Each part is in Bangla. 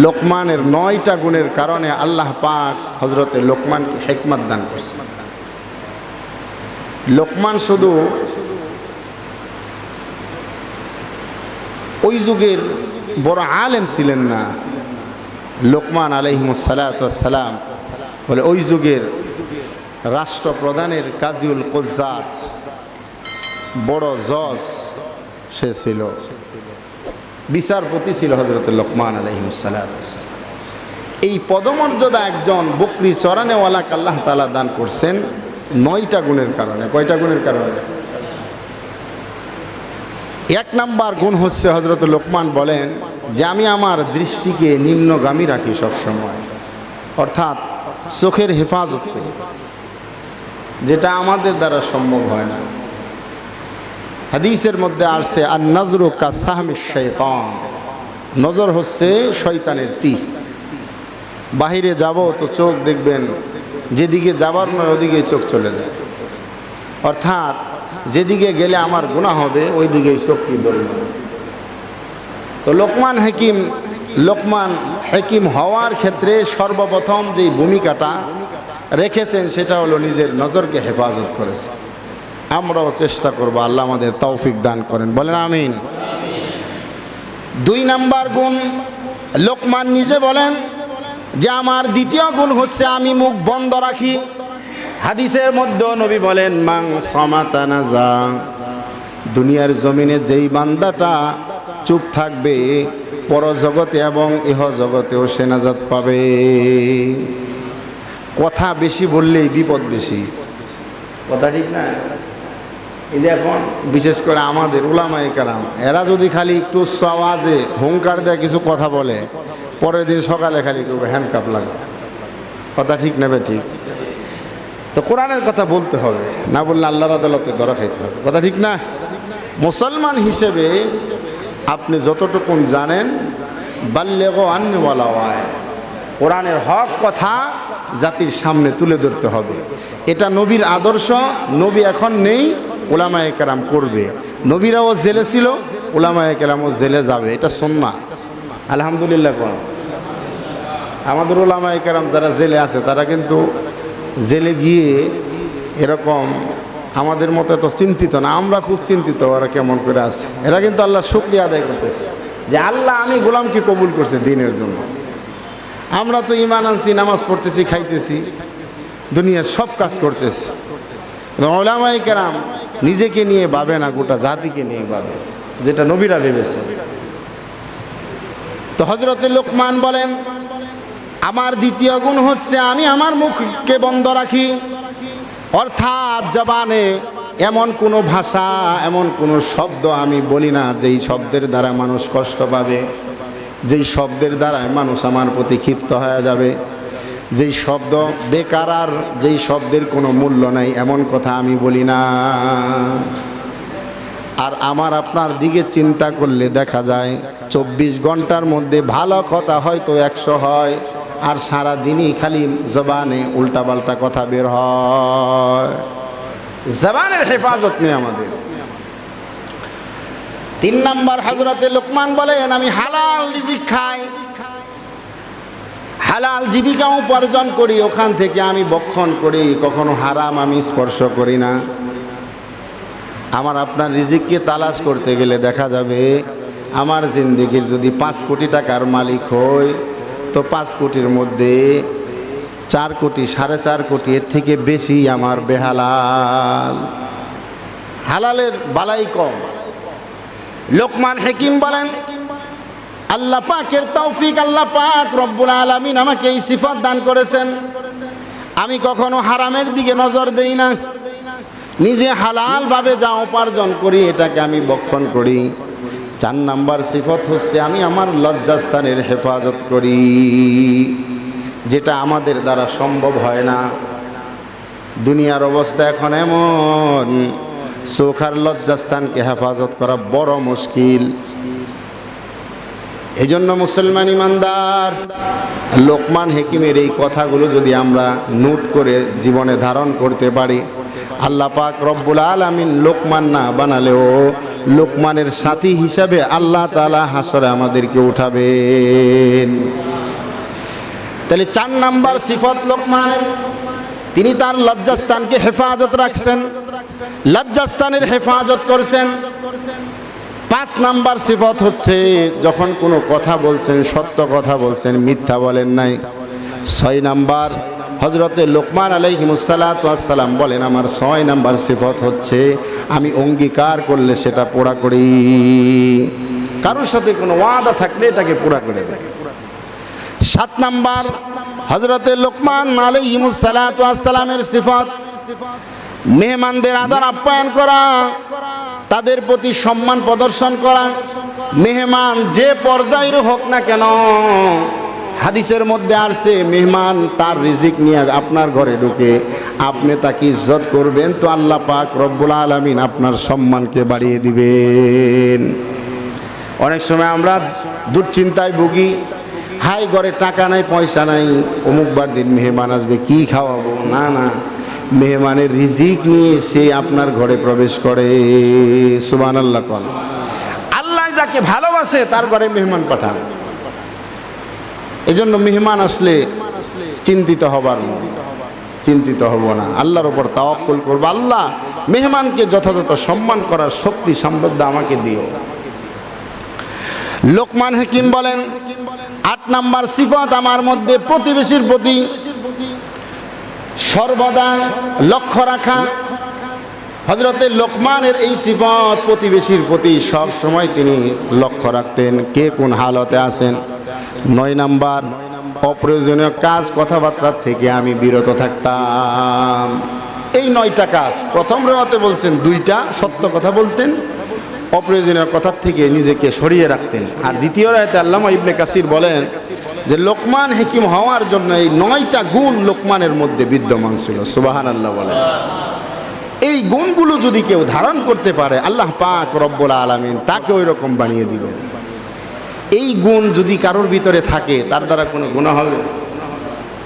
লোকমানের 9টা গুণের কারণে আল্লাহ পাক হযরতে লোকমানকে হিকমত দান করেছেন। লোকমান শুধু ওই যুগের বড় আলেম ছিলেন না, লোকমান আলাইহিস সালাতু ওয়াস সালাম বলে ওই যুগের রাষ্ট্রপ্রধানের কাজীউল কুজ্জাত বড় জজ সে ছিল, বিচারপতি ছিল হযরতে লোকমান আলাইহিস সালাতু ওয়াস সালাম। এই পদমর্যাদা একজন বকরি চরানেওয়ালাকে আল্লাহ তাআলা দান করছেন 9টা গুণের কারণে। কয়টা গুণের কারণে? 1 নাম্বার গুণ হচ্ছে হযরত লোকমান বলেন যে আমি আমার দৃষ্টিকে নিম্নগামী রাখি সবসময়, অর্থাৎ চোখের হেফাজত করি, যেটা আমাদের দ্বারা সম্ভব হয় না। হাদিসের মধ্যে আসছে আর নজরু কা সাহমিশ শাইতান, নজর হচ্ছে শয়তানের তীর। বাহিরে যাব তো চোখ দেখবেন যেদিকে যাবার নয় ওদিকে চোখ চলে যায়, অর্থাৎ যেদিকে গেলে আমার গুনাহ হবে ওই দিকেই চোখ কি ধরবে। তো লোকমান হাকিম হওয়ার ক্ষেত্রে সর্বপ্রথম যে ভূমিকাটা রেখেছেন সেটা হলো নিজের নজরকে হেফাজত করেছে। আমরাও চেষ্টা করব, আল্লাহ আমাদের তৌফিক দান করেন, বলেন আমিন। 2 নাম্বার গুণ লোকমান নিজে বলেন যে আমার দ্বিতীয় গুণ হচ্ছে আমি মুখ বন্ধ রাখি। হাদিসের মধ্যে নবী বলেন মান সামাতা নাজা, দুনিয়ার জমিনে যেই বান্দাটা চুপ থাকবে পরজগতে এবং ইহ জগতেও সে নাজাত পাবে। কথা বেশি বললেই বিপদ বেশি, কথা ঠিক না? এই যে এখন বিশেষ করে আমাদের উলামায়ে কেরাম এরা যদি খালি একটু উচ্চ আওয়াজে হুঙ্কার দেয় কিছু কথা বলে, পরের দিন সকালে খালি কেউ হ্যান্ডকাপ লাগে, কথা ঠিক নেবে ঠিক? তো কোরআনের কথা বলতে হবে, না বললে আল্লাহর আদালতে ধরা খাইতে হবে, কথা ঠিক না? মুসলমান হিসেবে আপনি যতটুকুন জানেন বাল্লিগু আন্নি ওয়ালাউ আয়া, কোরআনের হক কথা জাতির সামনে তুলে ধরতে হবে। এটা নবীর আদর্শ। নবী এখন নেই, উলামায়ে কেরাম করবে। নবীরাও জেলে ছিল, উলামায়ে কেরামও জেলে যাবে, এটা সুন্নাহ। আলহামদুলিল্লাহ। কোন আমাদের উলামায়ে কেরাম যারা জেলে আছে তারা কিন্তু জেলে গিয়ে এরকম আমাদের মতো এত চিন্তিত না। আমরা খুব চিন্তিত ওরা কেমন করে আছে। এরা কিন্তু আল্লাহর শুকরিয়া আদায় করতেছে যে আল্লাহ আমি গোলামকে কবুল করছে দিনের জন্য। আমরা তো ঈমান আনছি, নামাজ পড়তেছি, খাইতেছি, দুনিয়ার সব কাজ করতেছি। উলামায়ে কেরাম নিজেকে নিয়ে ভাবে না, গোটা জাতিকে নিয়ে ভাবে, যেটা নবীরা ভেবেছে। তো হযরতে লোকমান বলেন আমার দ্বিতীয় গুণ হচ্ছে আমি আমার মুখকে বন্ধ রাখি, অর্থাৎ জবানে এমন কোনো ভাষা, এমন কোনো শব্দ আমি বলি না যেই শব্দের দ্বারা মানুষ কষ্ট পাবে, যেই শব্দের দ্বারা মানুষ আমার প্রতি ক্ষিপ্ত হয়ে যাবে, যেই শব্দ বেকার, আর যেই শব্দের কোনো মূল্য নাই, এমন কথা আমি বলি না। আর আমার আপনার দিকে চিন্তা করলে দেখা যায় 24 ঘন্টার মধ্যে ভালো কথা হয়তো 100 হয়, আর সারা দিনই খালি জবানে উল্টাপাল্টা কথা বের হয়। জবানের হেফাজত নেই আমাদের। 3 নাম্বার হযরতে লোকমান বলেন আমি হালাল রিজিক খাই, হালাল জীবিকা উপার্জন করি, ওখান থেকে আমি ভক্ষণ করি, কখনো হারাম আমি স্পর্শ করি না। আমার আপনার রিজিককে তালাশ করতে গেলে দেখা যাবে আমার জিন্দেগির যদি 5 কোটি টাকার মালিক হই তো 5 কোটির মধ্যে 4 কোটি 4.5 কোটি এর থেকে বেশি আমার বেহালাল। হালালের বালাই কম। লোকমান হাকিম বলেন আল্লাহ পাকের তৌফিক, আল্লাহ পাক রব্বুল আলামিন আমাকে এই সিফাত দান করেছেন, আমি কখনো হারামের দিকে নজর দেই না, নিজে হালাল ভাবে যা উপার্জন করি এটাকে আমি ভক্ষণ করি। 4 নাম্বার সিফত হচ্ছে আমি আমার লজ্জাস্থানের হেফাজত করি, যেটা আমাদের দ্বারা সম্ভব হয় না। দুনিয়ার অবস্থা এখন এমন, চোখ আর লজ্জাস্থানকে হেফাজত করা বড় মুশকিল। এই জন্য মুসলমান ইমানদার লোকমান হাকিমের এই কথাগুলো যদি আমরা নোট করে জীবনে ধারণ করতে পারি, আল্লাহ পাক রব্বুল আলামিন লোকমান না বানালেও লোকমানের সাথী হিসাবে আল্লাহ তাআলা হাসরে আমাদেরকে উঠাবেন। তাহলে 4 নাম্বার সিফত লোকমানের, তিনি তার লজ্জাস্থানকে হেফাজত রাখছেন, লজ্জাস্থানের হেফাজত করছেন। 5 নাম্বার সিফত হচ্ছে যখন কোনো কথা বলছেন সত্য কথা বলছেন, মিথ্যা বলেন নাই। 6 নাম্বার হযরতে লোকমান আলাইহিমুসসালাতু ওয়াসসালাম বলেন, আমার 6 নাম্বার সিফত হচ্ছে আমি অঙ্গীকার করলে সেটা পুরা করি, কারোর সাথে কোনো ওয়াদা থাকলে এটাকে পুরা করে দেয়। 7 নাম্বার হযরতে লোকমান আলাইহিমুসসালাতু ওয়াসসালামের সিফত মেহমানদের আদর আপ্যায়ন করা, তাদের প্রতি সম্মান প্রদর্শন করা। মেহমান যে পর্যায়ের হোক না কেন, হাদিসের মধ্যে আসছে মেহমান তার রিজিক নিয়ে আপনার ঘরে ঢুকে আপনি তাকে ইজ্জত করবেন তো আল্লাহ পাক রব্বুল আলামিন আপনার সম্মানকে বাড়িয়ে দিবেন। অনেক সময় আমরা দুশ্চিন্তায় ভুগি, হাই ঘরে টাকা নাই পয়সা নাই, অমুকবার দিন মেহমান আসবে কি খাওয়াবো। না না, মেহমানের রিজিক নিয়ে সে আপনার ঘরে প্রবেশ করে। সুবহানাল্লাহ। আল্লাহ যাকে ভালোবাসে তার ঘরে মেহমান পাঠান। এজন্য মেহমান আসলে চিন্তিত হব না, আল্লাহর উপর তাওয়াক্কুল করব। আল্লাহ মেহমানকে যথাযথ সম্মান করার শক্তি সামর্থ্য আমাকে দিও। লোকমান হাকিম বলেন 8 নাম্বার সিফত আমার মধ্যে প্রতিবেশীর প্রতি সর্বদা লক্ষ্য রাখা। হযরতে লোকমানের এই সিফত প্রতিবেশীর প্রতি সব সময় তিনি লক্ষ্য রাখতেন, কে কোন হালতে আছেন। 9 নাম্বার অপ্রয়োজনীয় কাজ কথাবার্তা থেকে আমি বিরত থাকতাম। এই 9টা কাজ, প্রথম রেওয়াতে বলছেন 2টা সত্য কথা বলতেন, অপ্রয়োজনীয় কথার থেকে নিজেকে সরিয়ে রাখতেন। আর দ্বিতীয় রায়তে আল্লামা ইবনে কাসির বলেন যে লোকমান হাকিম হওয়ার জন্য এই 9টা গুণ লোকমানের মধ্যে বিদ্যমান ছিল। সুবহানাল্লাহ বলেন। এই গুণগুলো যদি কেউ ধারণ করতে পারে আল্লাহ পাক রব্বুল আলামিন তাকে ওই রকম বানিয়ে দিবেন। এই গুণ যদি কারোর ভিতরে থাকে তার দ্বারা কোনো গুনাহ হবে?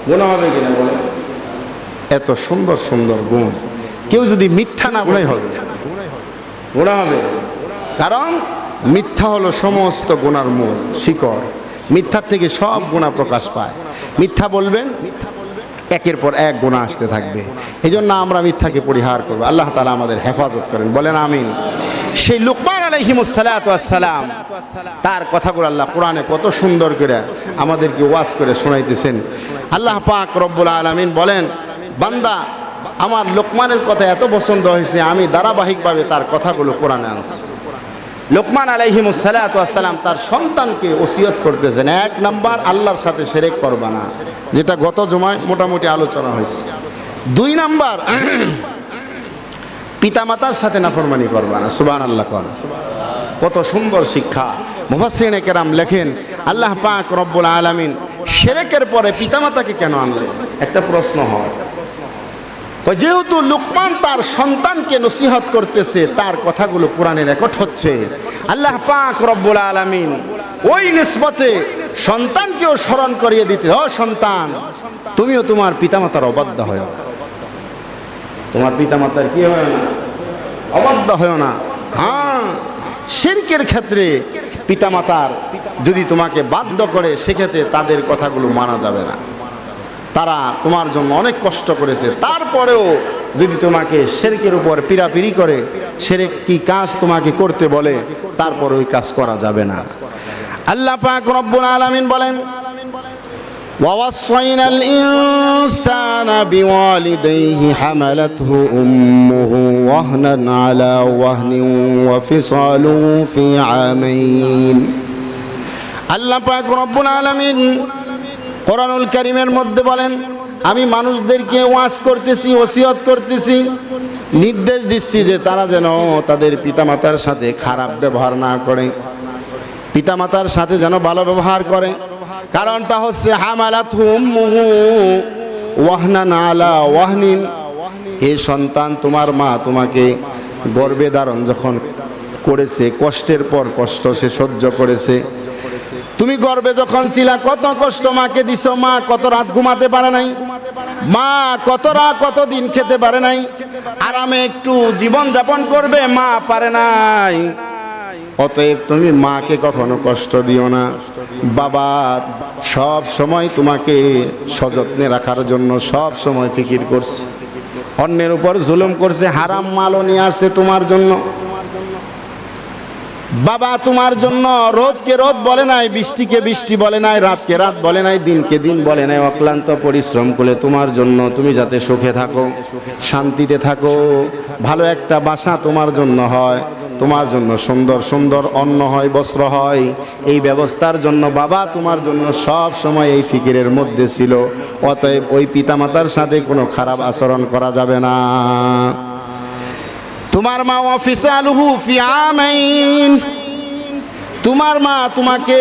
গুনাহ হবে কিনা বলেন? এত সুন্দর সুন্দর গুণ, কেউ যদি মিথ্যা না বলে হবে, গুনাহ হবে। কারণ মিথ্যা হলো সমস্ত গুনার মূল শিকড়, মিথ্যার থেকে সব গুনাহ প্রকাশ পায়। মিথ্যা বলবেন, একের পর এক গুনাহ আসতে থাকবে। এই জন্য আমরা মিথ্যাকে পরিহার করব। আল্লাহ তাআলা আমাদের হেফাজত করেন, বলেন আমিন। সেই লোকমান আলাইহিমুসসালাতু ওয়াসসালাম তার কথাগুলো আল্লাহ কোরআনে কত সুন্দর করে আমাদেরকে ওয়াজ করে শোনাইতেছেন। আল্লাহ পাক রব্বুল আলামিন বলেন, বান্দা আমার লোকমানের কথা এত পছন্দ হয়েছে আমি ধারাবাহিকভাবে তার কথাগুলো কোরআনে আনছি। লোকমান আলাইহিমুসসালাতু ওয়াসসালাম তার সন্তানকে ওসিয়ত করতেছেন, 1 নাম্বার আল্লাহর সাথে শিরক করবা না, যেটা গত জুমায় মোটামুটি আলোচনা হয়েছে। 2 নাম্বার পিতামাতার সাথে নাফরমানি করবা না। সুবহানাল্লাহ। কত সুন্দর শিক্ষা। মুফাসসিরিনে কেরাম লেখেন আল্লাহ পাক রব্বুল আলামিন শিরকের পরে পিতামাতাকে কেন আনলেন? একটা প্রশ্ন হয়, যেহেতু লোকমান তার সন্তানকে নসিহত করতেছে, তার কথাগুলো কোরআনে রেকর্ড হচ্ছে, আল্লাহ পাক রব্বুল আলামিন ওই নিসবতে সন্তানকেও স্মরণ করিয়ে দিতে, ও সন্তান তুমিও তোমার পিতামাতার অবাধ্য হয়, তোমার পিতামাতার কি হয় না, অবাধ্য হয় না। হ্যাঁ, শিরকের ক্ষেত্রে পিতামাতার যদি তোমাকে বাধ্য করে সেক্ষেত্রে তাদের কথাগুলো মানা যাবে না। তারা তোমার জন্য অনেক কষ্ট করেছে, তারপরেও যদি তোমাকে শিরকের উপর পিরাপিরি করে, শিরক কি কাজ তোমাকে করতে বলে, তারপর ওই কাজ করা যাবে না। আল্লাহ পাক রব্বুল আলামিন বলেন, وَوَصَّيْنَا الْإِنسَانَ بِوَالِدَيْهِ حَمَلَتْهُ أُمُّهُ وَهْنًا عَلَى وَهْنٍ وَفِصَالُهُ فِي عَامَيْنِ। আল্লাহ পাক রব্বুল আলামিন কোরআনুল কারীমের মধ্যে বলেন, আমি মানুষদেরকে ওয়াজ করতেছি, ওসিয়ত করতেছি, নির্দেশ দিচ্ছি যে তারা যেন তাদের পিতামাতার সাথে খারাপ ব্যবহার না করে, পিতামাতার সাথে যেন ভালো ব্যবহার করে। কারণটা হচ্ছে হামালাতহু উম্মুহু ওয়াহনান আলা ওয়াহনিন, এই সন্তান তোমার মা তোমাকে গর্ভে ধারণ যখন করেছে, কষ্টের পর কষ্ট সে সহ্য করেছে। তুমি গর্ভে যখন ছিলা কত কষ্ট মাকে দিছো, মা কত রাত ঘুমাতে পারে নাই, মা কত দিন খেতে পারে নাই, আরামে একটু জীবন যাপন করবে মা পারে নাই। অতএব তুমি মাকে কখনো কষ্ট দিও না। বাবা সব সময় তোমাকে সযত্নে রাখার জন্য সব সময় ফিকির করছে, অন্যের উপর জুলুম করছে, হারাম মালও নিয়ে আসছে তোমার জন্য। বাবা তোমার জন্য রোদকে রোদ বলে নাই, বৃষ্টিকে বৃষ্টি বলে নাই, রাতকে রাত বলে নাই, দিনকে দিন বলে নাই, অক্লান্ত পরিশ্রম করে তোমার জন্য, তুমি যাতে সুখে থাকো, শান্তিতে থাকো, ভালো একটা বাসা তোমার জন্য হয়, তোমার জন্য সুন্দর সুন্দর অন্ন হয়, বস্ত্র হয়, এই ব্যবস্থার জন্য বাবা তোমার জন্য সব সময় এই ফিকিরের মধ্যে ছিল। অতএব ওই পিতামাতার সাথে কোনো খারাপ আচরণ করা যাবে না। তোমার মা ওয়াফিসালুহু ফি আমাইন, তোমার মা তোমাকে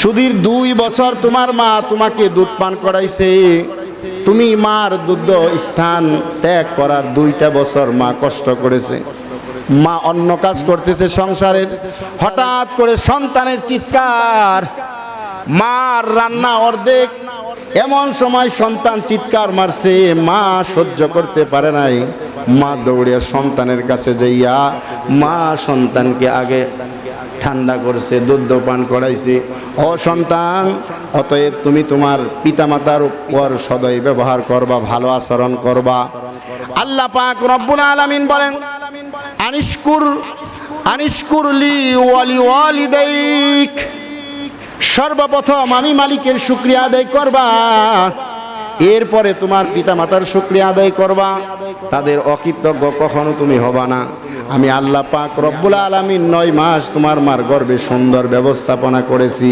সুদীর 2 বছর তোমার মা তোমাকে দুধ পান করাইছে। তুমি মার দুধ স্থান ত্যাগ করার 2টা বছর মা কষ্ট করেছে। মা অন্য কাজ করতেছে সংসারের, হঠাৎ করে সন্তানের চিৎকার, মার রান্না অর্ধেক, এমন সময় সন্তান চিৎকার মারছে, মা সহ্য করতে পারে নাই, মা দৌড়িয়া সন্তানের কাছে যাইয়া মা সন্তানকে আগে ঠান্ডা করছে, দুধ পান করাইছে। ও সন্তান, অতএব তুমি তোমার পিতামাতার উপর সদয় ব্যবহার করবা, ভালো আচরণ করবা। আল্লাহ পাক রব্বুল আলামিন বলেন, আনিশকুর লি ওয়ালি ওয়ালিদাইক, সর্বপ্রথম আমি মালিকের শুকরিয়া আদায় করবা, এরপরে তোমার পিতামাতার শুকরিয়া আদায় করবা। তাদের অকৃতজ্ঞ কখনো তুমি হবা না। আমি আল্লাহ পাক রব্বুল আলামিন 9 মাস তোমার মার গর্ভে সুন্দর ব্যবস্থাপনা করেছি।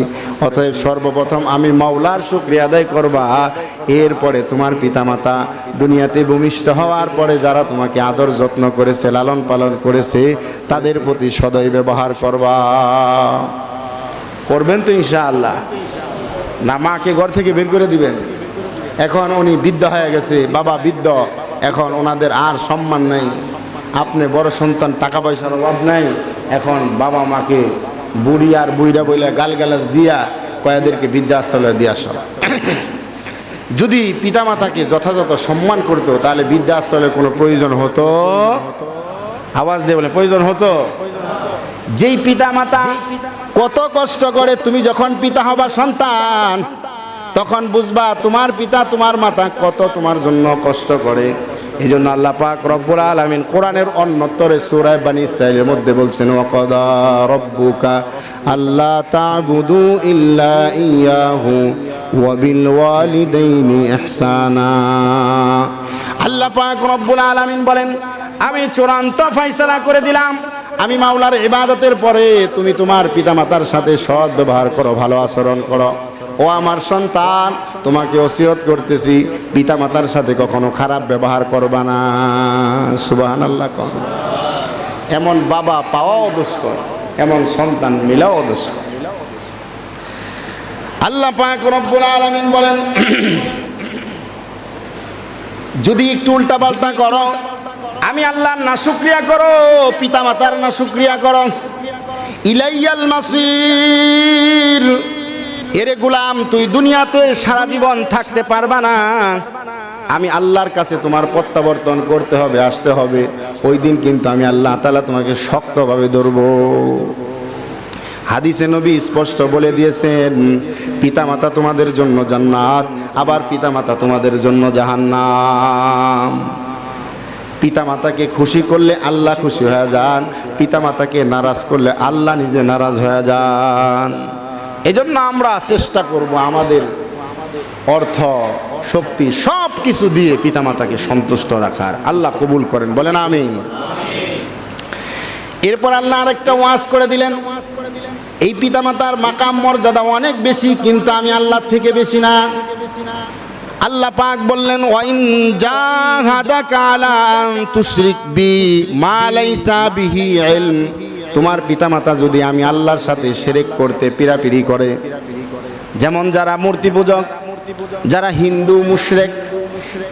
অতএব সর্বপ্রথম আমি মাওলার শুকরিয়া আদায় করবা, এরপরে তোমার পিতামাতা দুনিয়াতে ভূমিষ্ঠ হওয়ার পরে যারা তোমাকে আদর যত্ন করেছে, লালন পালন করেছে, তাদের প্রতি সদয় ব্যবহার করবা। করবেন তো ইনশাআল্লাহ? না মাকে ঘর থেকে বের করে দিবেন? এখন উনি বৃদ্ধ হয়ে গেছে, বাবা বৃদ্ধ, এখন ওনাদের আর সম্মান নেই। আপনি বড় সন্তান, টাকা পয়সার অভাব নাই, এখন বাবা মাকে বুড়ি আর বুইরা বইলা গালগালাজ দিয়া কয়াদেরকে বৃদ্ধাশ্রয়ে দিয়ে আসা। যদি পিতামাতাকে যথাযথ সম্মান করতো তাহলে বৃদ্ধাশ্রয়ের কোনো প্রয়োজন হতো? আওয়াজ দিয়ে বলে প্রয়োজন হতো? যেই পিতামাতা কত কষ্ট করে, তুমি যখন পিতা হবা সন্তান, তখন বুঝবা তোমার পিতা তোমার মাতা কত তোমার জন্য কষ্ট করে। এই জন্য আল্লাহ পাক রব্বুল আলামিন কোরআনের অন্যতরে সূরা বনী ইসরাঈলের মধ্যে বলছেন, ওয়াকাদা রব্বুকা আল্লা তা'বুদু ইল্লা ইয়াহু ওয়া বিল ওয়ালিদাইনি ইহসানা। আল্লাহ পাক রব্বুল আলামিন বলেন, আমি চূড়ান্ত ফয়সালা করে দিলাম, আমি মাওলার ইবাদতের পরে তুমি তোমার পিতামাতার সাথে সৎ ব্যবহার করো, ভালো আচরণ করো। ও আমার সন্তান, তোমাকে ওসিয়ত করতেছি, পিতামাতার সাথে কখনো খারাপ ব্যবহার করবা না। সুবহানাল্লাহ। এমন বাবা পাওয়াও দুষ্কর, এমন সন্তান মিলাও দুষ্কর। আল্লাহ পাক রব্বুল আলামিন বলেন, যদি একটু উল্টা পাল্টা করো, আমি আল্লাহর নাশুকরিয়া করো, পিতামাতার নাশুকরিয়া করো, ইলাইয়াল মাসির, এরে গোলাম তুই দুনিয়াতে সারা জীবন থাকতে পারবা না, আমি আল্লাহর কাছে তোমার প্রত্যাবর্তন করতে হবে, আসতে হবে। ওই দিন কিন্তু আমি আল্লাহ তাআলা তোমাকে শক্তভাবে ধরবো। হাদিসে নবী স্পষ্ট বলে দিয়েছেন, পিতামাতা তোমাদের জন্য জান্নাত, আবার পিতামাতা তোমাদের জন্য জাহান্নাম। পিতামাতাকে খুশি করলে আল্লাহ খুশি হয়ে যান, পিতামাতাকে নারাজ করলে আল্লাহ নিজে নারাজ হয়ে যান। এজন্য আমরা চেষ্টা করব আমাদের অর্থ শক্তি সব কিছু দিয়ে পিতামাতাকে সন্তুষ্ট রাখার। আল্লাহ কবুল করেন, বলেন আমিন। এরপর আল্লাহ আরেকটা ওয়াজ করে দিলেন, এই পিতামাতার মাকাম মর্যাদা অনেক বেশি, কিন্তু আমি আল্লাহর থেকে বেশি না। আল্লাহ পাক বললেন, ওয়াইন জাহাদাকা আলা আন তুশরিক বি মা লাইসা বিহি ইলম, তোমার পিতামাতা যদি আমি আল্লাহর সাথে শিরক করতে পিরাপিরি করে, যেমন যারা মূর্তি পূজক, যারা হিন্দু মুশরিক,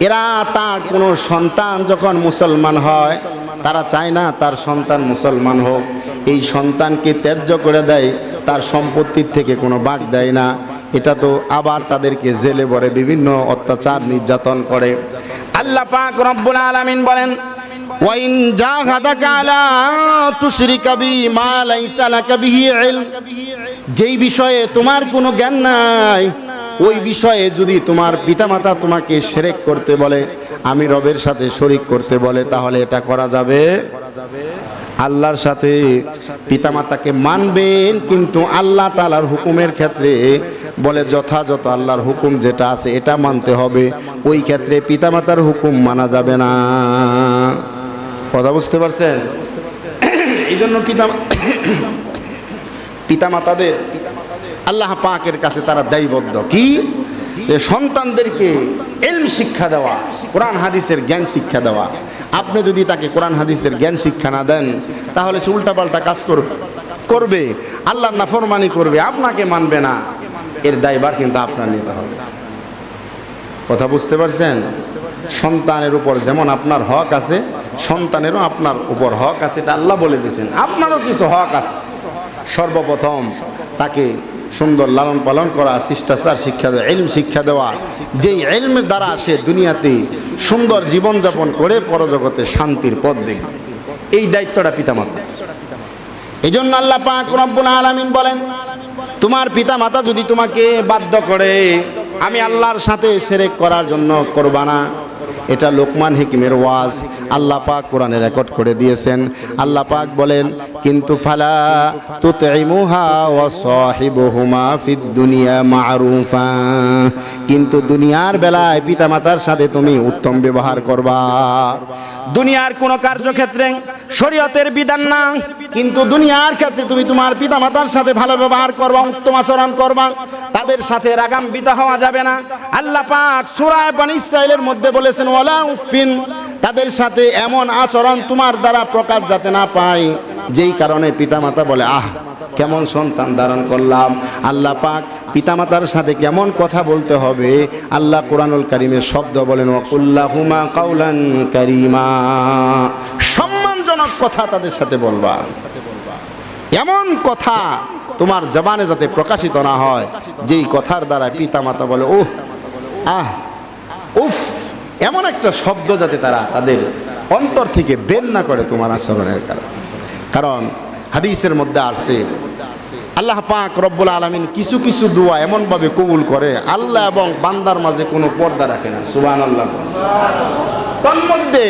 এরা তার কোনো সন্তান যখন মুসলমান হয়, তারা চায় না তার সন্তান মুসলমান হোক, এই সন্তানকে ত্যায্য করে দেয়, তার সম্পত্তির থেকে কোনো ভাগ দেয় না। এটা তো আবার তাদেরকে জেলে ভরে বিভিন্ন অত্যাচার নির্যাতন করে। আল্লাহ পাক রব্বুল আলামিন বলেন, ওয়াইন জাহাদাকা আলা তুশরিকা বি মা লাইসা লাকা বিহি ইলম, যেই বিষয়ে তোমার কোনো জ্ঞান নাই ওই বিষয়ে যদি তোমার পিতামাতা তোমাকে শিরক করতে বলে, আমি রবের সাথে শরীক করতে বলে, তাহলে এটা করা যাবে? আল্লাহর সাথে পিতামাতাকে মানবেন, কিন্তু আল্লাহ তাআলার হুকুমের ক্ষেত্রে বলে যথাযথ আল্লাহর হুকুম যেটা আছে এটা মানতে হবে, ওই ক্ষেত্রে পিতামাতার হুকুম মানা যাবে না। কথা বুঝতে পারছেন? এই জন্য পিতামাতাদের আল্লাহ পাকের কাছে তারা দায়বদ্ধ কি, যে সন্তানদেরকে ইলম শিক্ষা দেওয়া, কোরআন হাদিসের জ্ঞান শিক্ষা দেওয়া। আপনি যদি তাকে কোরআন হাদিসের জ্ঞান শিক্ষা না দেন, তাহলে সে উল্টাপাল্টা কাজ করবে, আল্লাহর নাফরমানি করবে, আপনাকে মানবে না। এর দায়ভার কিন্তু আপনার নিতে হবে। কথা বুঝতে পারছেন? সন্তানের উপর যেমন আপনার হক আছে, সন্তানেরও আপনার উপর হক আছে, এটা আল্লাহ বলে দিয়েছেন। আপনারও কিছু হক আছে। সর্বপ্রথম তাকে সুন্দর লালন পালন করা, শিষ্টাচার শিক্ষা দেওয়া, ইলম শিক্ষা দেওয়া, যেই ইলমের দ্বারা সে দুনিয়াতে সুন্দর জীবনযাপন করে পরজগতে শান্তির পথ দেখবে। এই দায়িত্বটা পিতামাতা। এই জন্য আল্লাহ পাক রব্বুল আলামিন বলেন, তোমার পিতামাতা যদি তোমাকে বাধ্য করে আমি আল্লাহর সাথে শিরক করার জন্য করবা না, এটা লোকমান হিকিমের ওয়াজ আল্লাহ পাক কোরআনে রেকর্ড করে দিয়েছেন। আল্লাহ পাক বলেন, কিন্তু ফালা তুতঈমুহা ওয়া সাহিবুহুমা ফিদ দুনিয়া মা'রুফা, কিন্তু দুনিয়ার বেলায় পিতামাতার সাথে তুমি উত্তম ব্যবহার করবা। দুনিয়ার কোন কার্যক্ষেত্রে শরীয়তের বিধান না, কিন্তু দুনিয়ার ক্ষেত্রে তুমি তোমার পিতামাতার সাথে ভালো ব্যবহার করবা, উত্তম আচরণ করবা, তাদের সাথে রাগান্বিত হওয়া যাবে না। আল্লাহ পাক সূরা বনী ইসরাঈলের মধ্যে বলেছেন, ওয়ালা উফিন, তাদের সাথে এমন আচরণ তোমার দ্বারা প্রকাশ যাতে না পায়, যেই কারণে পিতামাতা বলে আহ কেমন সন্তান ধারণ করলাম। আল্লাহ পাক পিতামাতার সাথে কেমন কথা বলতে হবে, আল্লাহ কোরআনুল কারীমের শব্দ বলেন, ওয়াকুল্লাহুমা কাওলান কারীমা, সম্মানজনক কথা তাদের সাথে বলবা। এমন কথা তোমার জবানে যাতে প্রকাশিত না হয়, যেই কথার দ্বারা পিতামাতা বলে ওহ আহ উফ, এমন একটা শব্দ যাতে তারা তাদের অন্তর থেকে বের না করে তোমার আচরণের কারণে। কারণ হাদিসের মধ্যে আসছে, আল্লাহ পাক রব্বুল আলামিন কিছু কিছু দোয়া এমনভাবে কবুল করে, আল্লাহ এবং বান্দার মাঝে কোনো পর্দা রাখে না। সুবহানাল্লাহ। তন্মধ্যে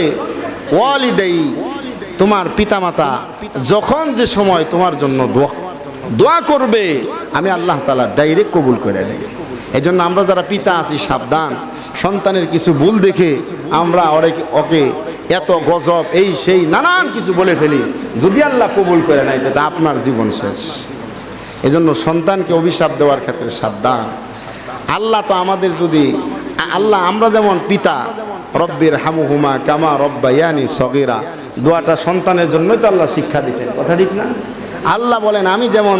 ওয়ালিদাই, তোমার পিতামাতা যখন যে সময় তোমার জন্য দোয়া করবে, আমি আল্লাহ তাআলা ডাইরেক্ট কবুল করে নেই। এই জন্য আমরা যারা পিতা আছি সাবধান, সন্তানের কিছু ভুল দেখে আমরা ওকে এত গজব এই সেই নানান কিছু বলে ফেলি, যদি আল্লাহ কবুল করে নাই তো আপনার জীবন শেষ। এই জন্য সন্তানকে অভিশাপ দেওয়ার ক্ষেত্রে সাবধান। আল্লাহ তো আমাদের যদি আল্লাহ, আমরা যেমন পিতা রব্বির হামুহুমা কামা রব্বায়ানি সগীরা, দোয়াটা সন্তানের জন্যই তো আল্লাহ শিক্ষা দিয়েছেন। কথা ঠিক না? আল্লাহ বলেন, আমি যেমন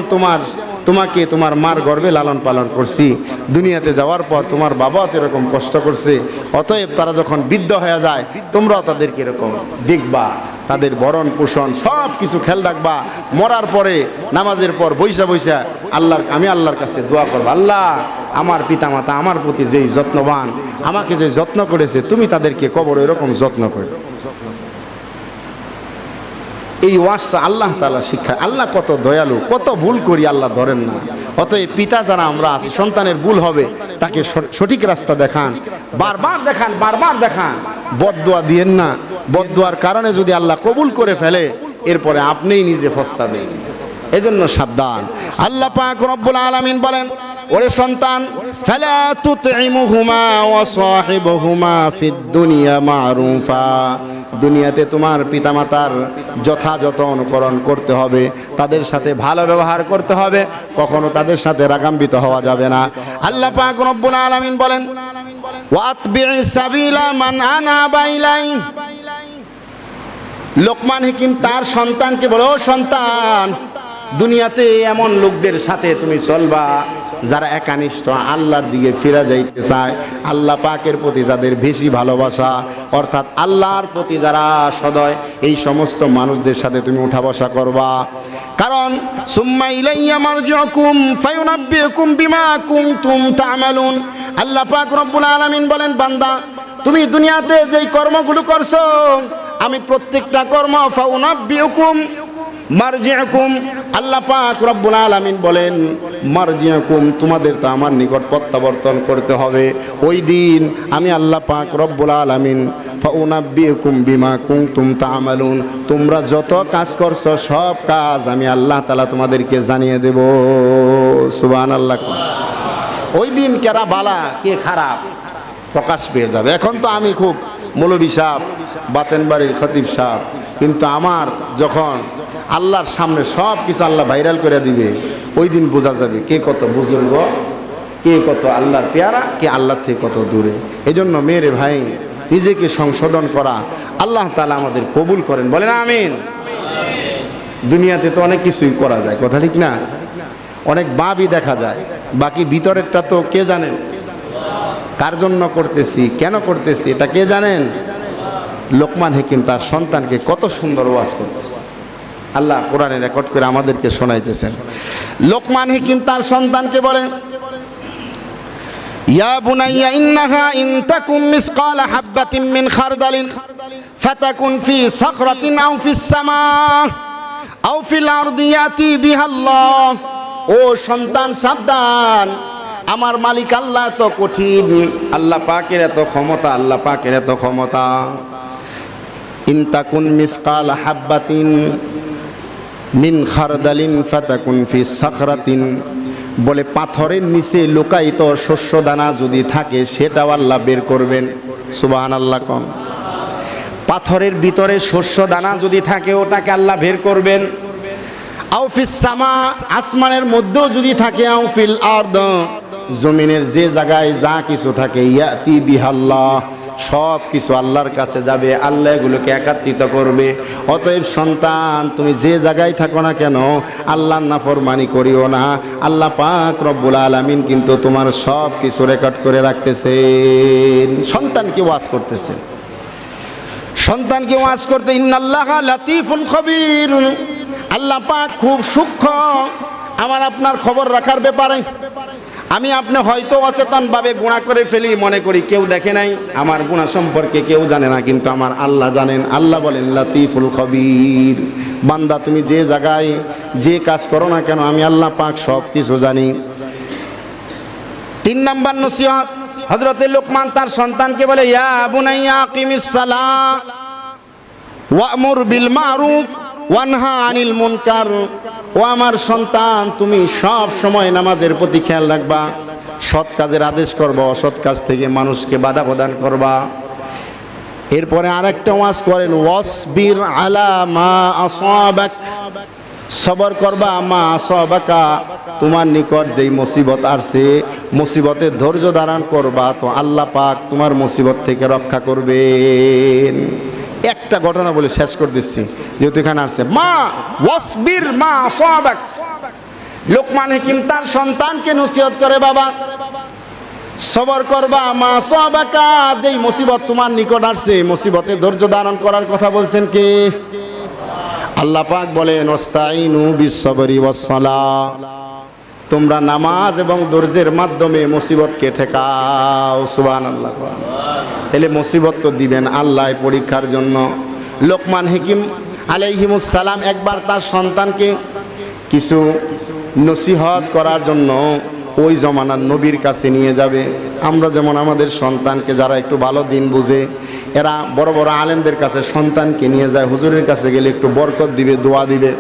তোমাকে তোমার মার গর্ভে লালন পালন করছি, দুনিয়াতে যাওয়ার পর তোমার বাবাও তো এরকম কষ্ট করছে, অতএব তারা যখন বৃদ্ধ হয়ে যায় তোমরাও তাদেরকে এরকম দেখবা, তাদের ভরণ পোষণ সব কিছু খেয়াল রাখবা। মরার পরে নামাজের পর বৈশা বৈশা আমি আল্লাহর কাছে দোয়া করবো, আল্লাহ আমার পিতামাতা আমার প্রতি যেই যত্নবান, আমাকে যে যত্ন করেছে, তুমি তাদেরকে কবর এরকম যত্ন করো। এই ওয়াজটা আল্লাহ তাআলা শিক্ষা। আল্লাহ কত দয়ালু, কত ভুল করি আল্লাহ ধরেন না। অতএব পিতা যারা আমরা আছি, সন্তানের ভুল হবে তাকে সঠিক রাস্তা দেখান, বারবার দেখান, বদদোয়া দিয়েন না। বদদোয়ার কারণে যদি আল্লাহ কবুল করে ফেলে, এরপরে আপনিই নিজে পস্তাবেন। এজন্য সাবধান। আল্লাহ পাক রব্বুল আলামিন বলেন, ওরে সন্তান, ফালা তুতঈমুহুমা ওয়া সাহিবুহুমা ফিদ দুনিয়া মা'রুফা, দুনিয়াতে তোমার পিতামাতার যথাযথ অনুকরণ করতে হবে, তাদের সাথে ভালো ব্যবহার করতে হবে, কখনো তাদের সাথে রাগান্বিত হওয়া যাবে না। আল্লাহ পাক রব্বুল আলামিন বলেন, ওয়াতবি'is সাবিলা মান আনাবা ইলাই, লোকমান হিকিম তার সন্তানকে বলে, ও সন্তান, দুনিয়াতে এমন লোকদের সাথে তুমি চলবা যারা একানিষ্ঠ, আল্লাহর দিকে ফিরে যাইতে চায়, আল্লাহ পাকের প্রতি যাদের বেশি ভালোবাসা, অর্থাৎ আল্লাহর প্রতি যারা সদয়, এই সমস্ত মানুষদের সাথে তুমি উঠা বসা করবা। কারণ সুম্মা ইলাইয়া মারজিউকুম ফায়ুনাব্বিউকুম বিমা কুনতুম তা'মালুন, আল্লাহ পাক রব্বুল আলামিন বলেন, বান্দা তুমি দুনিয়াতে যেই কর্মগুলো করছো আমি প্রত্যেকটা কর্ম ফাউনাব্বিউকুম মারজিউকুম, আল্লাহ পাক রব্বুল আলামিন বলেন মারজিউকুম, তোমাদের তো আমার নিকট প্রত্যাবর্তন করতে হবে। ওই দিন আমি আল্লাহ পাক রব্বুল আলামিন ফাউনাব্বিউকুম বিমা কুনতুম তা'মালুন, তোমরা যত কাজ করছো সব কাজ আমি আল্লাহ তাআলা তোমাদেরকে জানিয়ে দেব। সুবহানাল্লাহ। ওই দিন কেরা বালা কে খারাপ প্রকাশ পেয়ে যাবে। এখন তো আমি খুব মৌলভী সাহেব, বাতেনবাড়ির খতিব সাহেব, কিন্তু আমার যখন আল্লাহর সামনে সব কিছু আল্লাহ ভাইরাল করে দিবে, ওই দিন বোঝা যাবে কে কত বুজুর্গ, কে কত আল্লাহর পেয়ারা, কে আল্লাহ থেকে কত দূরে। এই জন্য মেরে ভাই নিজেকে সংশোধন করা আল্লাহ তাআলা আমাদের কবুল করেন, বলেন আমিন। দুনিয়াতে তো অনেক কিছুই করা যায়, কথা ঠিক না? অনেক বাবই দেখা যায়, বাকি ভিতরেরটা তো কে জানেন? কার জন্য করতেছি, কেন করতেছি, এটা কে জানেন? লোকমান হাকিম তার সন্তানকে কত সুন্দর ওয়াজ করতেছে, আল্লাহ কোরআনে রেকর্ড করে আমাদেরকে শোনাইতেছেন। লোকমান হাকিম তার সন্তানকে বলেন, ইয়া বুনাইয়া ইন্নাহা ইন তাকুম মিসকালা হাববাতিন মিন খারদালিন ফাতাকুন ফি সাখরাতিন আও ফিস সামা আও ফিল আরদি ইয়াতি বিহাল্লাহ। ও সন্তান সাবধান, আমার মালিক আল্লাহ এত কঠিন, আল্লাহ পাকের এত ক্ষমতা, আল্লাহ পাকের এত ক্ষমতা। ইন তাকুন মিসকালা হাববাতিন মিন খারদালিন ফাতাকুন ফি সাখরাতিন, বলে পাথরের নিচে লুকায়িত শস্য দানা যদি থাকে সেটাও আল্লাহ বের করবেন। সুবহানাল্লাহ। কম পাথরের ভিতরে শস্য দানা যদি থাকে ওটাকে আল্লাহ বের করবেন। আও ফিস সামা, আসমানের মধ্যেও যদি থাকে, আও ফিল আরদ, জমিনের যে জায়গায় যা কিছু থাকে, ইয়াতি বিহাল্লাহ, সব কিছু আল্লাহর কাছে যাবে, আল্লাহ এগুলোকে একত্রিত করবে। অতএব সন্তান, তুমি যে জায়গায় থাকো না কেন আল্লাহর নাফরমানি করিও না, আল্লাহ পাক রব্বুল আলামিন কিন্তু তোমার সব কিছু রেকর্ড করে রাখতেছেন। সন্তানকে ওয়াজ করতেছেন, সন্তানকে ওয়াজ করতে, ইন্নাল্লাহা লাতীফুন খবীর, আল্লাহ পাক খুব সূক্ষ্ম আমার আপনার খবর রাখার ব্যাপারে। আমি আপনি হয়তো অচেতনভাবে গুনাহ করে ফেলি, মনে করি কেউ দেখে নাই, আমার গুনাহ সম্পর্কে কেউ জানে না, কিন্তু আমার আল্লাহ জানেন। আল্লাহ বলেন লাতীফুল খবীর, বান্দা তুমি যে জায়গায় যে কাজ করো না কেন আমি আল্লাহ পাক সব কিছু জানি। 3 নাম্বার নসিহত, হযরতে লোকমান তার সন্তানকে বলে, ইয়া বুনাইয়া আকিমিস সালাহ ওয়া'মুর বিল মারুফ ওয়ানহা আনিল মুনকার। ও আমার সন্তান, তুমি সব সময় নামাজের প্রতি খেয়াল রাখবা, সৎ কাজের আদেশ করবা, অসৎ কাজ থেকে মানুষকে বাধা প্রদান করবা। এরপরে আরেকটা ওয়াজ করেন, ওয়াসবির আলা মা আসাবাক, সবর করবা মা আসাবাকা, তোমার নিকট যেই মুসিবত আসছে মুসিবতে ধৈর্য ধারণ করবা, তো আল্লাহ পাক তোমার মুসিবত থেকে রক্ষা করবেন। একটা ঘটনা বলে শেষ করে দিচ্ছি, যেহেতু এখানে আসছে মা ওয়াসবির মা আসাবাক। লোকমান হাকিম তার সন্তানকে নসিহত করে, বাবা সবর করবা মা আসাবাকা, যেই মুসিবত তোমার নিকট আসছে মুসিবতে ধৈর্য ধারণ করার কথা বলছেন কে? আল্লাহ পাক বলেন ওয়াস্তাইনু বিস-সাবরি ওয়াস-সালাহ, তোমরা নামাজ এবং ধৈর্যের মাধ্যমে মুসিবতকে ঠেকাও। সুবহানাল্লাহ। তাহলে মুসিবত তো দিবেন আল্লাহ পরীক্ষার জন্য। লোকমান হাকিম আলাইহিমুস সালাম একবার তার সন্তানকে কিছু নসিহত করার জন্য ওই জমানার নবীর কাছে নিয়ে যাবে। আমরা যেমন আমাদের সন্তানকে যারা একটু ভালো দিন বুঝে, এরা বড় বড় আলেমদের কাছে সন্তানকে নিয়ে যায়, হুজুরের কাছে গেলে একটু বরকত দিবে, দোয়া দিবে।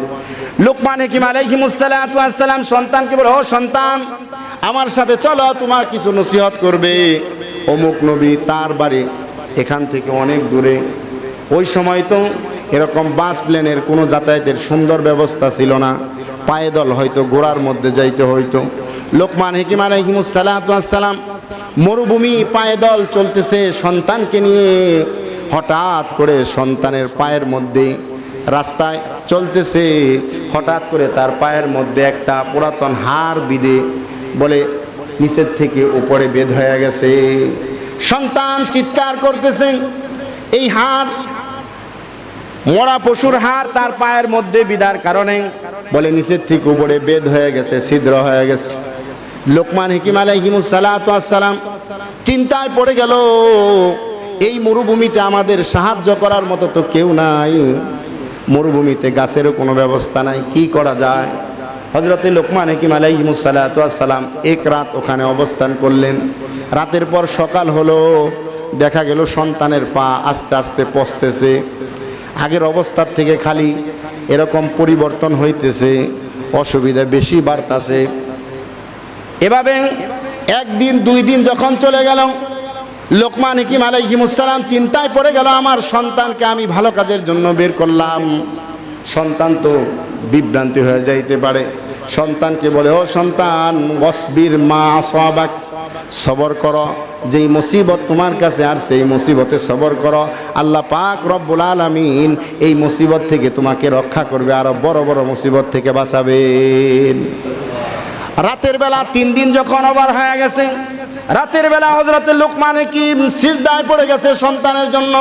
লোকমান হাকিম আলাইহিমুস সালাতু ওয়াস সালাম সন্তানকে বলে, ও সন্তান আমার সাথে চলো, তোমার কিছু নসিহত করবে। অমুক নবী, তার বাড়ি এখান থেকে অনেক দূরে। ওই সময় তো এরকম বাস প্লেনের কোনো যাতায়াতের সুন্দর ব্যবস্থা ছিল না, পায়দল হয়তো ঘোড়ার মধ্যে যাইতে হইতো। লোকমান হাকিম আলাইহিমুস সালাতু ওয়াস সালাম মরুভূমি পায়দল চলতেছে সন্তানকে নিয়ে। হঠাৎ করে সন্তানের পায়ের মধ্যে, রাস্তায় চলতেছে, হঠাৎ করে তার পায়ের মধ্যে একটা পুরাতন হাড় বিঁধে বলে নিচের থেকে উপরে বেদ হয়ে গেছে। সন্তান চিৎকার করতেছে, এই হাড় মরা পশুর হাড় তার পায়ের মধ্যে বিধার কারণে বলে নিচের থেকে উপরে বেদ হয়ে গেছে, ছিদ্র হয়ে গেছে। লোকমান হাকিম আলাইহিমুস সালাতু ওয়াস সালাম চিন্তায় পড়ে গেল, এই মরুভূমিতে আমাদের সাহায্য করার মতো তো কেউ নাই, মরুভূমিতে গাছেরও কোনো ব্যবস্থা নাই, কি করা যায়? হযরতে লোকমান হাকিম আলাইহিস সালাতু ওয়াস সালাম এক রাত ওখানে অবস্থান করলেন। রাতের পর সকাল হলো, দেখা গেল সন্তানের পা আস্তে আস্তে পচতেছে, আগের অবস্থার থেকে খালি এরকম পরিবর্তন হইতেছে, অসুবিধা বেশি বাড়তাছে। এভাবে একদিন দুই দিন যখন চলে গেল, লোকমান হাকিম আলাইহিস সালাম চিন্তায় পড়ে গেল, আমার সন্তানকে আমি ভালো কাজের জন্য বের করলাম, সন্তান তো বিভ্রান্তি হয়ে যাইতে পারে। সন্তানকে বলে, ও সন্তান, ওয়াসবির মা আসাবাক, সবর করো, যেই মুসিবত তোমার কাছে আসছে এই মুসিবতে সবর করো, আল্লাহ পাক রব্বুল আলামিন এই মুসিবত থেকে তোমাকে রক্ষা করবে, আরো বড় বড় মুসিবত থেকে বাঁচাবেন। রাতের বেলা 3 দিন যখন ওভার হয়ে গেছে, রাতের বেলা হযরত লোকমান হাকিম সিজদায় পড়ে গেছে সন্তানের জন্য,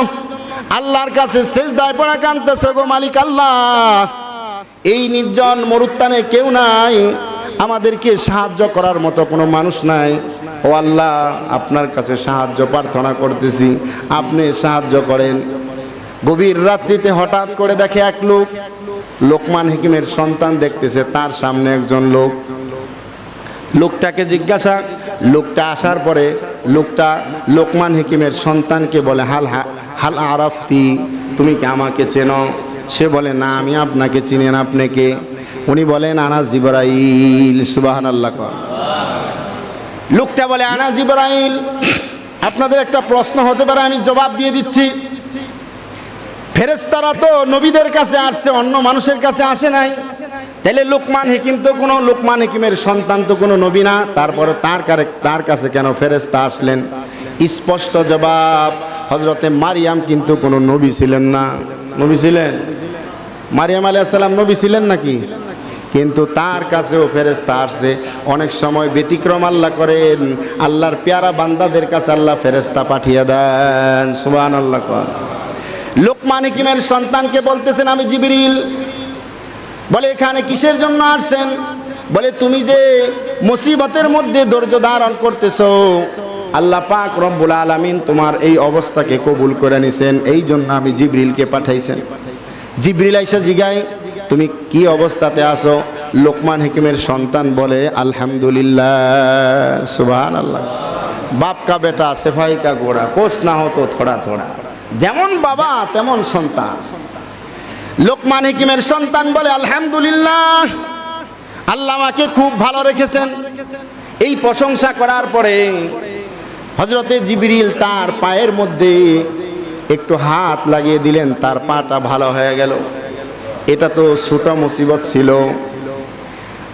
আল্লাহর কাছে সিজদায় পড়ে কাঁদতেছে, গো মালিক আল্লাহ, এই নির্জন মরুস্থানে কেউ নাই, আমাদেরকে সাহায্য করার মতো কোনো মানুষ নাই, ও আল্লাহ আপনার কাছে সাহায্য প্রার্থনা করতেছি, আপনি সাহায্য করেন। গভীর রাত্রিতে হঠাৎ করে দেখে এক লোক, লোকমান হাকিমের সন্তান দেখতেছে, তার সামনে একজন লোক। লোকটাকে জিজ্ঞাসা, লোকটা আসার পরে লোকটা লোকমান হাকিমের সন্তানকে বলে, হাল আরাফতি, তুমি কি আমাকে চেনো? সে বলে, না আমি আপনাকে চিনি না, আপনাকে? উনি বলেন, আনা জিবরাইল। সুবহানাল্লাহ। লোকটা বলে, আনা জিবরাইল। আপনাদের একটা প্রশ্ন হতে পারে, আমি জবাব দিয়ে দিচ্ছি। ফেরেশতারা তো নবীদের কাছে আসছে, অন্য মানুষের কাছে আসে নাই, তাহলে লোকমান হাকিম তো কোনো, লোকমান হাকিমের সন্তান তো কোনো নবী না, তারপরে তার কাছে কেন ফেরেশতা আসলেন? স্পষ্ট জবাব, হযরতে মারিয়াম কিন্তু কোনো নবী ছিলেন না। নবী ছিলেন? মারিয়াম আলাইহিস সালাম নবী ছিলেন নাকি? কিন্তু তার কাছেও ফেরেশতা আসছে। অনেক সময় ব্যতিক্রম আল্লাহ করেন, আল্লাহর পেয়ারা বান্দাদের কাছে আল্লাহ ফেরেশতা পাঠিয়ে দেন। সুবহানাল্লাহ। লোকমান হাকিমের সন্তানকে বলতেছেন, আমি জিবরিল। বলে, এখানে কিসের জন্য আসছেন? বলে, তুমি যে মুসিবতের মধ্যে ধৈর্য ধারণ করতেছো, আল্লাহ পাক রব্বুল আলামিন তোমার এই অবস্থাকে কবুল করে নিছেন, এই জন্য আমি জিবরিলকে পাঠাইছেন। জিবরিল আইসা জিগায়, তুমি কি অবস্থাতে আছো? লোকমান হাকিমের সন্তান বলে, আলহামদুলিল্লাহ। সুবহানাল্লাহ। বাপ কা বেটা সেফাই কা ঘোড়া, কোচ না হতো থোড়া থোড়া, যেমন বাবা তেমন সন্তান। লোকমান হাকিমের সন্তান বলে, আলহামদুলিল্লাহ, আল্লাহ আমাকে খুব ভালো রেখেছেন। এই প্রশংসা করার পরে হযরতে জিবরিল তার পায়ের মধ্যে একটু হাত লাগিয়ে দিলেন, তার পাটা ভালো হয়ে গেল। এটা তো ছোট মুসিবত ছিল।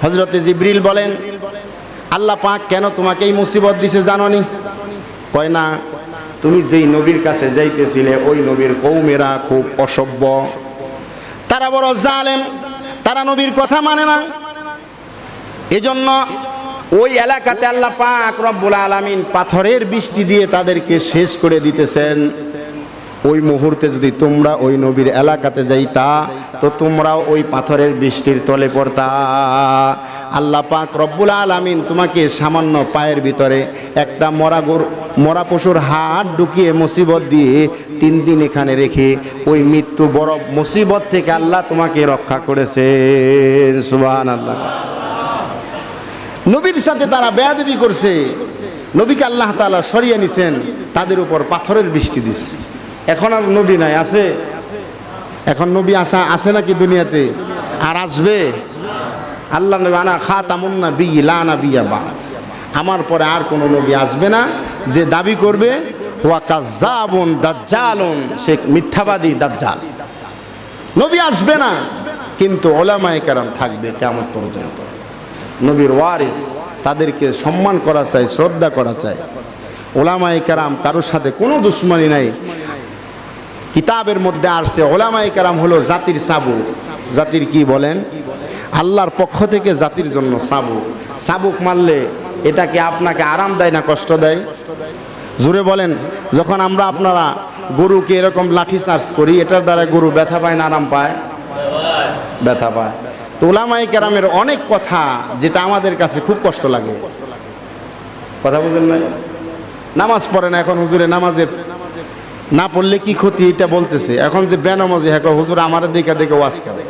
হযরতে জিবরিল বলেন, আল্লাহ পাক কেন তোমাকে এই মুসিবত দিছে জানোনি? কয় না, তুমি যেই নবীর কাছে যাইতেছিলে ওই নবীর কওমেরা খুব অসভ্য, তারা বড় জালেম, তারা নবীর কথা মানে না, এজন্য ওই এলাকাতে আল্লাহ পাক রব্বুল আলামিন পাথরের বৃষ্টি দিয়ে তাদেরকে শেষ করে দিতেছেন। ওই মুহূর্তে যদি তোমরা ওই নবীর এলাকাতে যাইতা তো তোমরাও ওই পাথরের বৃষ্টির তলে পড়তা। আল্লাহ পাক রব্বুল আলামিন তোমাকে সামান্য পায়ের ভিতরে একটা মরা পশুর হাড় ঢুকিয়ে মুসিবত দিয়ে 3 দিন এখানে রেখে ওই মৃত্যু বড় মুসিবত থেকে আল্লাহ তোমাকে রক্ষা করেছেন। সুবহানাল্লাহ। নবীর সাথে তারা বেয়াদবি করছে, নবীকে আল্লাহ তাআলা সরিয়ে নিছেন, তাদের উপর পাথরের বৃষ্টি দিছে। এখন আর নবী নাই, আছে? এখন নবী আছে নাকি দুনিয়াতে? আর আসবে? আল্লাহ নবী, আনা খাতামুন নাবিয়্যিন লা নাবিয়্যা বা'দ, আমার পরে আর কোনো নবী আসবে না যে দাবি করবে ওয়া কাযযাবুন দাজ্জালুন, সে মিথ্যাবাদী দাজ্জাল। নবী আসবে না, কিন্তু উলামায়ে কেরাম থাকবে কিয়ামত পর্যন্ত। নবীর ওয়ারিস, তাদেরকে সম্মান করা চাই, শ্রদ্ধা করা চাই। উলামায়ে কেরাম কারোর সাথে কোনো দুশ্মনী নাই। কিতাবের মধ্যে আসছে উলামায়ে কেরাম হলো জাতির সাবুক। জাতির কি বলেন? আল্লাহর পক্ষ থেকে জাতির জন্য সাবুক। সাবুক মারলে এটা কি আপনাকে আরাম দেয় না কষ্ট দেয়? জোরে বলেন। যখন আপনারা গরুকে এরকম লাঠি চার্জ করি, এটার দ্বারা গরু ব্যথা পায় না আরাম পায়? ব্যথা পায়। তো উলামায়ে কেরামের অনেক কথা যেটা আমাদের কাছে খুব কষ্ট লাগে। কথা বুঝেন না? নামাজ পড়ে না এখন, হুজুরে নামাজের না পড়লে কি ক্ষতি এটা বলতেছে। এখন যে বেনামাজি হ্যাঁ হুজুর আমার দিকে দিকে ওয়াজ করে,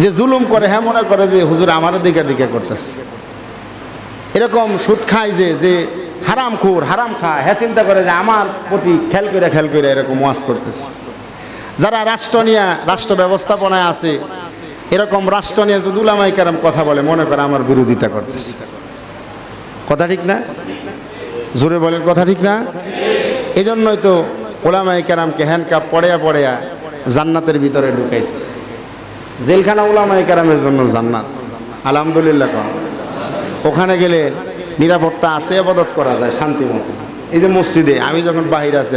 যে জুলুম করে হ্যাঁ মনে করে যে হুজুর আমার দিকে দিকে করতেছে। এরকম সুদ খায় যে হারাম খুর হারাম খায় হ্যাঁ চিন্তা করে যে আমার প্রতি খেয়াল করে এরকম ওয়াজ করতেছে। যারা রাষ্ট্র নিয়ে রাষ্ট্র ব্যবস্থাপনায় আছে এরকম রাষ্ট্র নিয়ে যদি উলামায়ে কেরাম কথা বলে মনে করে আমার বিরোধিতা করতেছে। কথা ঠিক না? জোরে বলেন কথা ঠিক না? এই জন্যই তো উলামায়ে কেরামকে হ্যান্ডকাপ পড়েয়া জান্নাতের ভিতরে ঢুকাইতেছে। জেলখানা উলামায়ে কেরামের জন্য জান্নাত। আলহামদুলিল্লাহ। ওখানে গেলে নিরাপত্তা আছে, ইবাদত করা যায় শান্তি মতো। এই যে মসজিদে আমি যখন বাহির আছি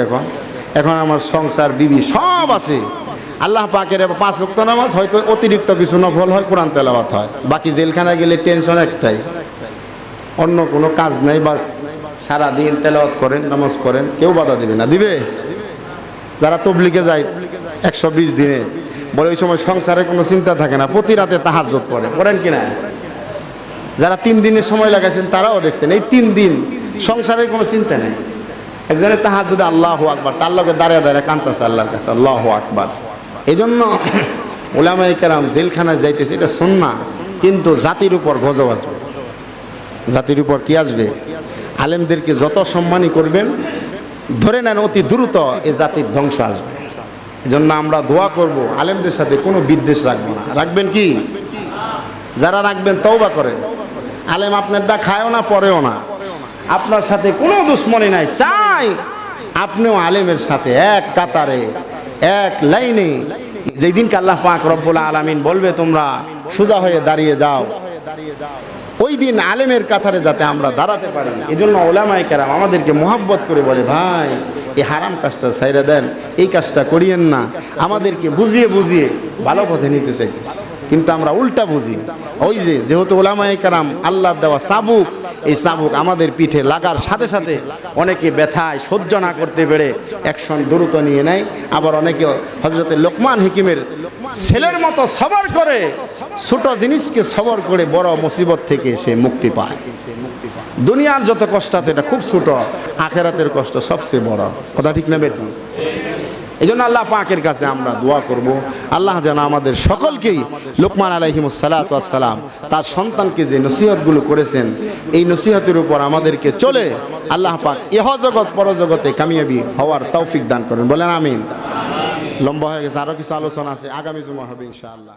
এখন আমার সংসার বিবি সব আছে। আল্লাহ পাকের 5 ওয়াক্ত নামাজ, হয়তো অতিরিক্ত কিছু নফল হয়, কোরআন তেলাওয়াত হয়। বাকি জেলখানায় গেলে টেনশন একটাই, অন্য কোনো কাজ নাই, বা সারাদিন তেলাওয়াত করেন নামাজ পড়েন, কেউ বাধা দিবে না। দিবে? যারা তবলিগে যায় 120 দিনে বলে ওই সময় সংসারে কোনো চিন্তা থাকে না, প্রতি রাতে তাহাজ্জুদ পড়েন কিনা? যারা 3 দিনের সময় লাগাইছেন তারাও দেখছেন এই 3 দিন সংসারের কোনো চিন্তা নেই। একজনের তাহাজ্জুদে আল্লাহু আকবার, তার লগে দাঁড়িয়ে কাঁদতেছে আল্লাহর কাছে আল্লাহু আকবার। এই জন্য উলামায়ে কেরাম জেলখানায় যাইতেছে, এটা সুন্নাহ। কিন্তু জাতির উপর গজব আসবে। জাতির উপর কি আসবে? আলেমদেরকে যত সম্মানী করবেন ধরে নেন অতি দ্রুত এ জাতির ধ্বংস আসবে। এই জন্য আমরা দোয়া করব আলেমদের সাথে কোনো বিদ্বেষ রাখবো না। রাখবেন কি? যারা রাখবেন তওবা করেন। আলেম আপনারটা খায়ও না পরেও না, আপনার সাথে কোনো দুশ্মনী নাই, চাই আপনিও আলেমের সাথে এক কাতারে এক লাইনে, যেই দিনকে আল্লাহ পাক রব্বুল আলামিন বলবে তোমরা সোজা হয়ে দাঁড়িয়ে যাও, ওই দিন আলেমের কাতারে যাতে আমরা দাঁড়াতে পারি। এই জন্য উলামায়ে কেরাম আমাদেরকে মোহাব্বত করে বলে, ভাই এই হারাম কাজটা ছাইরা দেন, এই কাজটা করিয়েন না। আমাদেরকে বুঝিয়ে ভালো পথে নিতে চাইতেছে, কিন্তু আমরা উল্টা বুঝি। ওই যেহেতু উলামায়ে কেরাম আল্লাহর দেওয়া চাবুক, এই চাবুক আমাদের পিঠে লাগার সাথে সাথে অনেকে ব্যথায় সহ্য না করতে পেরে অ্যাকশন দ্রুত নিয়ে নেয়। আবার অনেকে হযরতে লোকমান হাকিমের ছেলের মতো সবর করে, ছোট জিনিসকে সবর করে বড় মুসিবত থেকে সে মুক্তি পায়। দুনিয়ার যত কষ্ট আছে এটা খুব ছোট, আখিরাতের কষ্ট সবচেয়ে বড়। কথা ঠিক না বেটি? এই জন্য আল্লাহ পাকের কাছে আমরা দোয়া করব, আল্লাহ যেন আমাদের সকলকেই লোকমান আলাইহিমুস সালাতু ওয়াস সালাম তার সন্তানকে যে নসিহতগুলো করেছেন এই নসিহতের উপর আমাদেরকে চলে আল্লাহ পাক ইহ জগৎ পরজগতে কামিয়াবি হওয়ার তৌফিক দান করেন। বলেন আমিন। লম্বা হয়ে গেছে, আরো কিছু আলোচনা আছে, আগামী জুমা হবে ইনশাআল্লাহ।